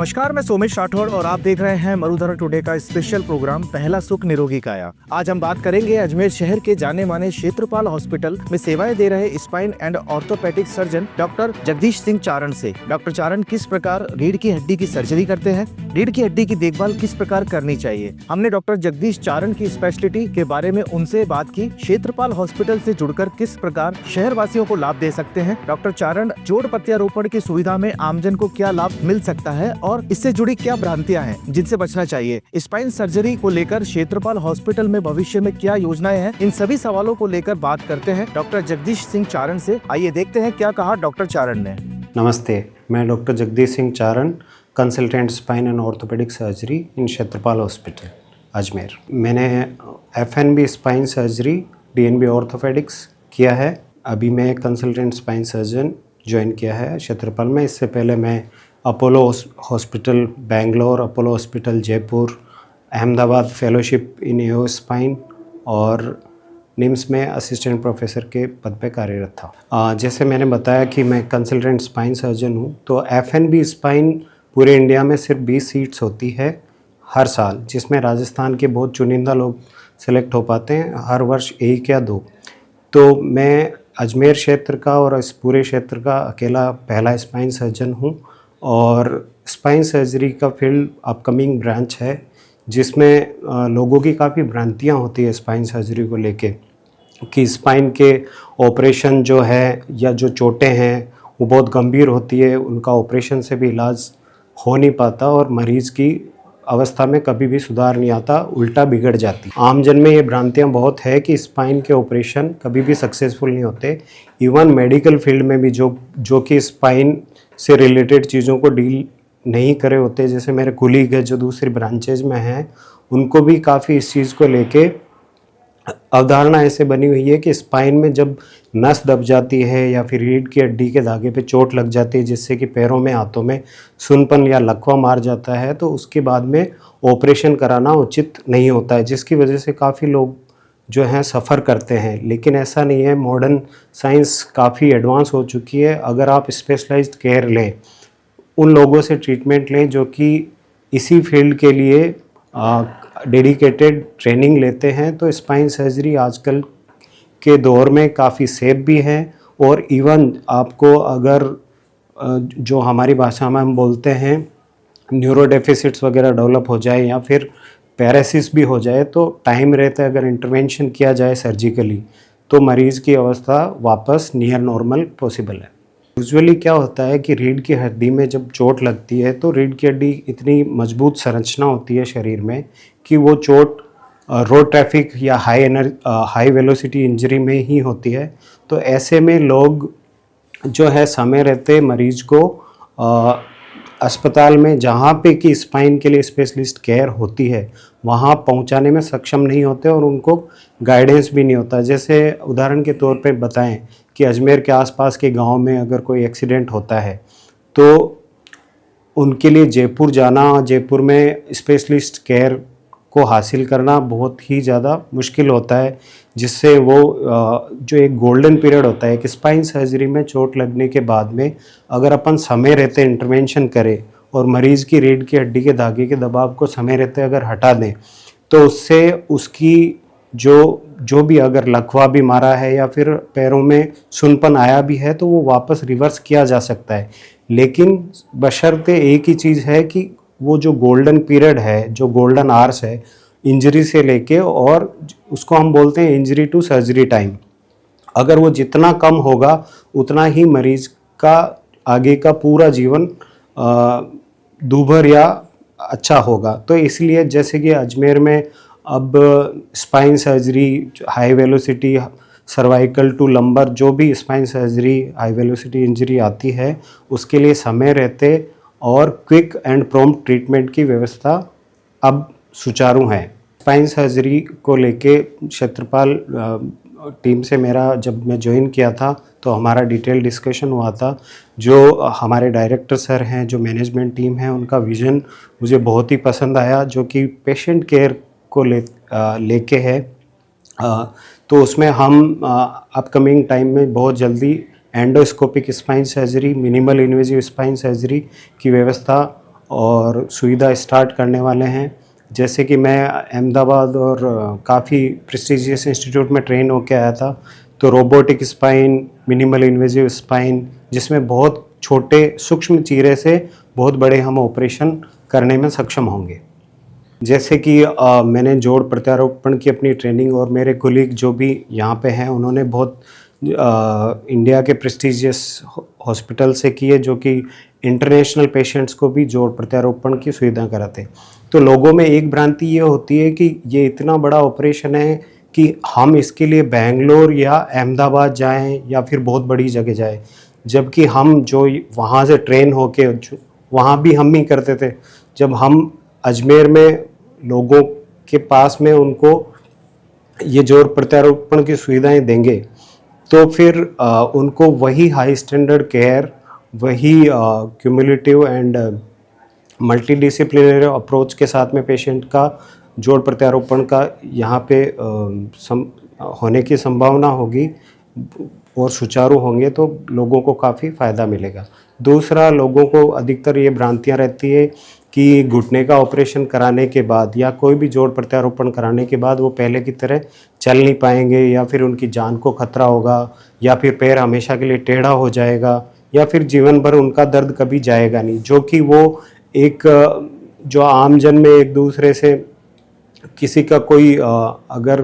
नमस्कार, मैं सोमेश राठौड़ और आप देख रहे हैं मरुधरा टुडे का स्पेशल प्रोग्राम पहला सुख निरोगी काया। आज हम बात करेंगे अजमेर शहर के जाने माने क्षेत्रपाल हॉस्पिटल में सेवाएं दे रहे spine and orthopaedic surgeon doctor Jagdish Singh Charan से। डॉक्टर चारण किस प्रकार रीढ़ की हड्डी की सर्जरी करते हैं, रीढ़ की हड्डी की देखभाल किस प्रकार करनी चाहिए। हमने डॉक्टर जगदीश चारण की स्पेशलिटी के बारे में उनसे बात की। क्षेत्रपाल हॉस्पिटल से जुड़कर किस प्रकार शहर वासियों को लाभ दे सकते हैं, डॉक्टर चारण जोड़ प्रत्यारोपण की सुविधा में आमजन को क्या लाभ मिल सकता है और इससे जुड़ी क्या भ्रांतियां हैं जिनसे बचना चाहिए, स्पाइन सर्जरी को लेकर क्षेत्रपाल हॉस्पिटल में भविष्य में क्या योजनाएं हैं, इन सभी सवालों को लेकर बात करते हैं डॉक्टर जगदीश सिंह चारण से। आइए देखते हैं क्या कहा डॉक्टर चारण ने। नमस्ते, मैं doctor Jagdish Singh Charan, consultant spine and orthopaedic surgery in Kshetrapal hospital Ajmer. मैंने FNB spine surgery, DNB orthopaedics किया है। अभी मैं कंसल्टेंट स्पाइन सर्जन ज्वाइन किया है क्षेत्रपाल में। इससे पहले मैं Apollo hospital Bangalore, Apollo hospital Jaipur, Ahmedabad fellowship in AO spine और निम्स में असिस्टेंट प्रोफेसर के पद पे कार्यरत था। जैसे मैंने बताया कि मैं कंसल्टेंट स्पाइन सर्जन हूँ, तो FNB स्पाइन पूरे इंडिया में सिर्फ 20 सीट्स होती है हर साल, जिसमें राजस्थान के बहुत चुनिंदा लोग सेलेक्ट हो पाते हैं, हर वर्ष 1 या 2। तो मैं अजमेर क्षेत्र का और इस पूरे क्षेत्र का अकेला पहला स्पाइन सर्जन हूँ। और स्पाइन सर्जरी का फील्ड अपकमिंग ब्रांच है, जिसमें लोगों की काफ़ी भ्रांतियाँ होती है स्पाइन सर्जरी को लेके, कि स्पाइन के ऑपरेशन जो है या जो चोटें हैं वो बहुत गंभीर होती है, उनका ऑपरेशन से भी इलाज हो नहीं पाता और मरीज़ की अवस्था में कभी भी सुधार नहीं आता, उल्टा बिगड़ जाती। आमजन में ये भ्रांतियाँ बहुत है कि स्पाइन के ऑपरेशन कभी भी सक्सेसफुल नहीं होते। इवन मेडिकल फील्ड में भी जो कि स्पाइन से रिलेटेड चीज़ों को डील नहीं करे होते, जैसे मेरे कुलीग है जो दूसरी ब्रांचेज में हैं, उनको भी काफ़ी इस चीज़ को लेके अवधारणा ऐसे बनी हुई है कि स्पाइन में जब नस दब जाती है या फिर रीढ़ की हड्डी के धागे पे चोट लग जाती है, जिससे कि पैरों में हाथों में सुनपन या लकवा मार जाता है, तो उसके बाद में ऑपरेशन कराना उचित नहीं होता है, जिसकी वजह से काफ़ी लोग जो हैं सफ़र करते हैं। लेकिन ऐसा नहीं है, मॉडर्न साइंस काफ़ी एडवांस हो चुकी है। अगर आप स्पेशलाइज्ड केयर लें, उन लोगों से ट्रीटमेंट लें जो कि इसी फील्ड के लिए डेडिकेटेड ट्रेनिंग लेते हैं, तो स्पाइन सर्जरी आजकल के दौर में काफ़ी सेफ भी है। और इवन आपको अगर जो हमारी भाषा में हम बोलते हैं न्यूरो डेफिसिट्स वगैरह डेवलप हो जाए या फिर पैरासिस भी हो जाए, तो टाइम रहते अगर इंटरवेंशन किया जाए सर्जिकली, तो मरीज़ की अवस्था वापस नियर नॉर्मल पॉसिबल है। यूजुअली क्या होता है कि रीढ़ की हड्डी में जब चोट लगती है, तो रीढ़ की हड्डी इतनी मजबूत संरचना होती है शरीर में कि वो चोट रोड ट्रैफिक या हाई वेलोसिटी इंजरी में ही होती है। तो ऐसे में लोग जो है समय रहते मरीज को अस्पताल में जहाँ पे कि स्पाइन के लिए स्पेशलिस्ट केयर होती है वहाँ पहुँचाने में सक्षम नहीं होते और उनको गाइडेंस भी नहीं होता। जैसे उदाहरण के तौर पे बताएं कि अजमेर के आसपास के गांव में अगर कोई एक्सीडेंट होता है, तो उनके लिए जयपुर जाना, जयपुर में स्पेशलिस्ट केयर को हासिल करना बहुत ही ज़्यादा मुश्किल होता है, जिससे वो जो एक गोल्डन पीरियड होता है कि स्पाइन सर्जरी में चोट लगने के बाद में अगर अपन समय रहते इंटरवेंशन करें और मरीज़ की रीढ़ की हड्डी के धागे के दबाव को समय रहते अगर हटा दें, तो उससे उसकी जो भी अगर लकवा भी मारा है या फिर पैरों में सुनपन आया भी है, तो वो वापस रिवर्स किया जा सकता है। लेकिन बशर्ते एक ही चीज़ है कि वो जो गोल्डन पीरियड है, जो गोल्डन आवर्स है इंजरी से लेके, और उसको हम बोलते हैं इंजरी टू सर्जरी टाइम, अगर वो जितना कम होगा उतना ही मरीज का आगे का पूरा जीवन दूभर या अच्छा होगा। तो इसलिए जैसे कि अजमेर में अब spine surgery, high velocity cervical to lumbar, जो भी spine surgery high velocity injury आती है, उसके लिए समय रहते और क्विक एंड प्रॉम्प्ट ट्रीटमेंट की व्यवस्था अब सुचारू है। स्पाइन सर्जरी को लेके क्षेत्रपाल टीम से मेरा जब मैं ज्वाइन किया था तो हमारा डिटेल डिस्कशन हुआ था। जो हमारे डायरेक्टर सर हैं, जो मैनेजमेंट टीम है, उनका विज़न मुझे बहुत ही पसंद आया, जो कि पेशेंट केयर को लेके है। तो उसमें हम अपकमिंग टाइम में बहुत जल्दी endoscopic spine surgery, minimal invasive spine surgery की व्यवस्था और सुविधा स्टार्ट करने वाले हैं। जैसे कि मैं अहमदाबाद और काफ़ी प्रेस्टिजियस इंस्टीट्यूट में ट्रेन होके आया था, तो robotic spine, minimal invasive spine, जिसमें बहुत छोटे सूक्ष्म चीरे से बहुत बड़े हम ऑपरेशन करने में सक्षम होंगे। जैसे कि मैंने जोड़ प्रत्यारोपण की अपनी ट्रेनिंग और मेरे कोलीग जो भी यहाँ पे हैं उन्होंने बहुत इंडिया के प्रेस्टिजियस हॉस्पिटल से की है, जो कि इंटरनेशनल पेशेंट्स को भी जोड़ प्रत्यारोपण की सुविधा कराते हैं। तो लोगों में एक भ्रांति ये होती है कि ये इतना बड़ा ऑपरेशन है कि हम इसके लिए बेंगलोर या अहमदाबाद जाएं या फिर बहुत बड़ी जगह जाएं, जबकि हम जो वहाँ से ट्रेन होके वहाँ भी हम ही करते थे। जब हम अजमेर में लोगों के पास में उनको ये जोड़ प्रत्यारोपण की सुविधाएं देंगे तो फिर उनको वही हाई स्टैंडर्ड केयर, वही क्यूमुलेटिव एंड मल्टीडिसिप्लिनरी अप्रोच के साथ में पेशेंट का जोड़ प्रत्यारोपण का यहाँ पे होने की संभावना होगी और सुचारू होंगे, तो लोगों को काफ़ी फ़ायदा मिलेगा। दूसरा, लोगों को अधिकतर ये भ्रांतियाँ रहती है कि घुटने का ऑपरेशन कराने के बाद या कोई भी जोड़ प्रत्यारोपण कराने के बाद वो पहले की तरह चल नहीं पाएंगे, या फिर उनकी जान को खतरा होगा, या फिर पैर हमेशा के लिए टेढ़ा हो जाएगा, या फिर जीवन भर उनका दर्द कभी जाएगा नहीं। जो कि वो एक जो आम जन में एक दूसरे से किसी का कोई अगर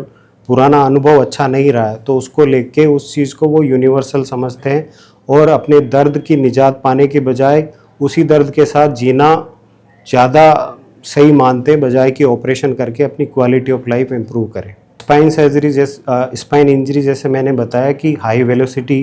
पुराना अनुभव अच्छा नहीं रहा है तो उसको लेके उस चीज़ को वो यूनिवर्सल समझते हैं और अपने दर्द की निजात पाने के बजाय उसी दर्द के साथ जीना ज़्यादा सही मानते हैं, बजाय कि ऑपरेशन करके अपनी क्वालिटी ऑफ लाइफ इम्प्रूव करें। स्पाइन सर्जरी स्पाइन इंजरी जैसे मैंने बताया कि high velocity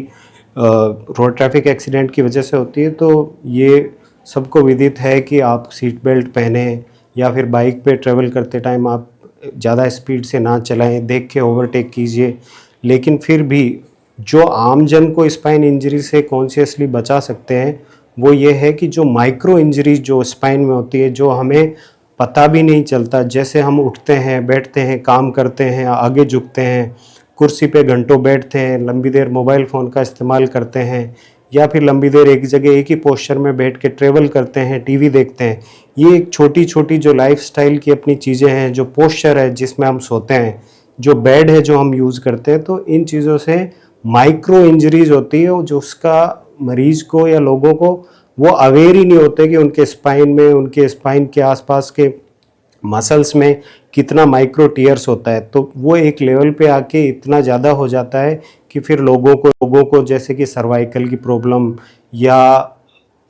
road traffic accident की वजह से होती है, तो ये सबको विदित है कि आप सीट बेल्ट पहने या फिर बाइक पे ट्रेवल करते टाइम आप ज़्यादा स्पीड से ना चलाएं, देख के ओवरटेक कीजिए। लेकिन फिर भी जो आम जन को स्पाइन इंजरी से कॉन्शियसली बचा सकते हैं वो ये है कि जो माइक्रो इंजरीज जो स्पाइन में होती है, जो हमें पता भी नहीं चलता, जैसे हम उठते हैं, बैठते हैं, काम करते हैं, आगे झुकते हैं, कुर्सी पे घंटों बैठते हैं, लंबी देर मोबाइल फ़ोन का इस्तेमाल करते हैं, या फिर लंबी देर एक जगह एक ही पोस्चर में बैठ के ट्रेवल करते हैं, टीवी देखते हैं। ये एक छोटी छोटी जो लाइफस्टाइल की अपनी चीज़ें हैं, जो पोस्चर है जिसमें हम सोते हैं, जो बेड है जो हम यूज़ करते हैं, तो इन चीज़ों से माइक्रो इंजरीज होती है जो उसका मरीज को या लोगों को वो अवेयर ही नहीं होते कि उनके स्पाइन में, उनके स्पाइन के आसपास के मसल्स में कितना माइक्रो टीयर्स होता है। तो वो एक लेवल पे आके इतना ज़्यादा हो जाता है कि फिर लोगों को जैसे कि सर्वाइकल की प्रॉब्लम या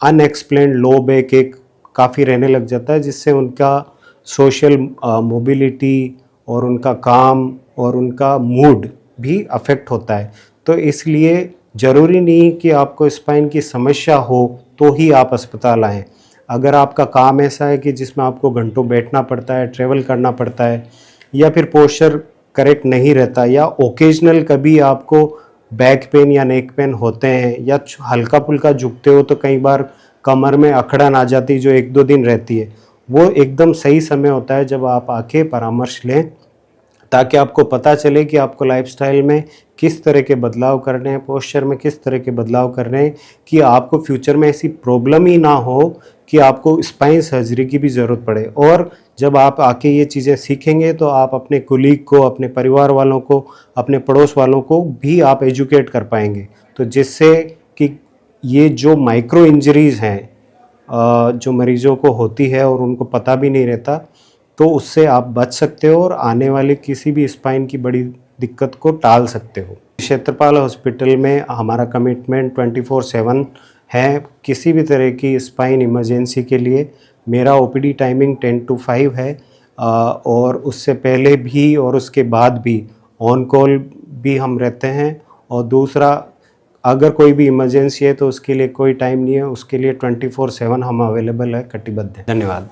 अनएक्सप्लेन्ड लो बैक एक काफ़ी रहने लग जाता है, जिससे उनका सोशल मोबिलिटी और उनका काम और उनका मूड भी अफेक्ट होता है। तो इसलिए ज़रूरी नहीं कि आपको स्पाइन की समस्या हो तो ही आप अस्पताल आएँ। अगर आपका काम ऐसा है कि जिसमें आपको घंटों बैठना पड़ता है, ट्रेवल करना पड़ता है, या फिर पोस्चर करेक्ट नहीं रहता, या ओकेजनल कभी आपको बैक पेन या नेक पेन होते हैं, या हल्का फुल्का झुकते हो तो कई बार कमर में अकड़न आ जाती है जो 1-2 दिन रहती है, वो एकदम सही समय होता है जब आप आके परामर्श लें, ताकि आपको पता चले कि आपको लाइफस्टाइल में किस तरह के बदलाव करने हैं, पोस्चर में किस तरह के बदलाव करने हैं, कि आपको फ्यूचर में ऐसी प्रॉब्लम ही ना हो कि आपको स्पाइन सर्जरी की भी ज़रूरत पड़े। और जब आप आके ये चीज़ें सीखेंगे तो आप अपने कोलीग को, अपने परिवार वालों को, अपने पड़ोस वालों को भी आप एजुकेट कर पाएंगे, तो जिससे कि ये जो माइक्रो इंजरीज़ हैं जो मरीज़ों को होती है और उनको पता भी नहीं रहता, तो उससे आप बच सकते हो और आने वाले किसी भी स्पाइन की बड़ी दिक्कत को टाल सकते हो। क्षेत्रपाल हॉस्पिटल में हमारा कमिटमेंट 24/7 है। किसी भी तरह की स्पाइन इमरजेंसी के लिए मेरा ओपीडी टाइमिंग 10 to 5 है, और उससे पहले भी और उसके बाद भी ऑन कॉल भी हम रहते हैं। और दूसरा, अगर कोई भी इमरजेंसी है तो उसके लिए कोई टाइम नहीं है, उसके लिए 24/7 हम अवेलेबल है, कटिबद्ध है। धन्यवाद।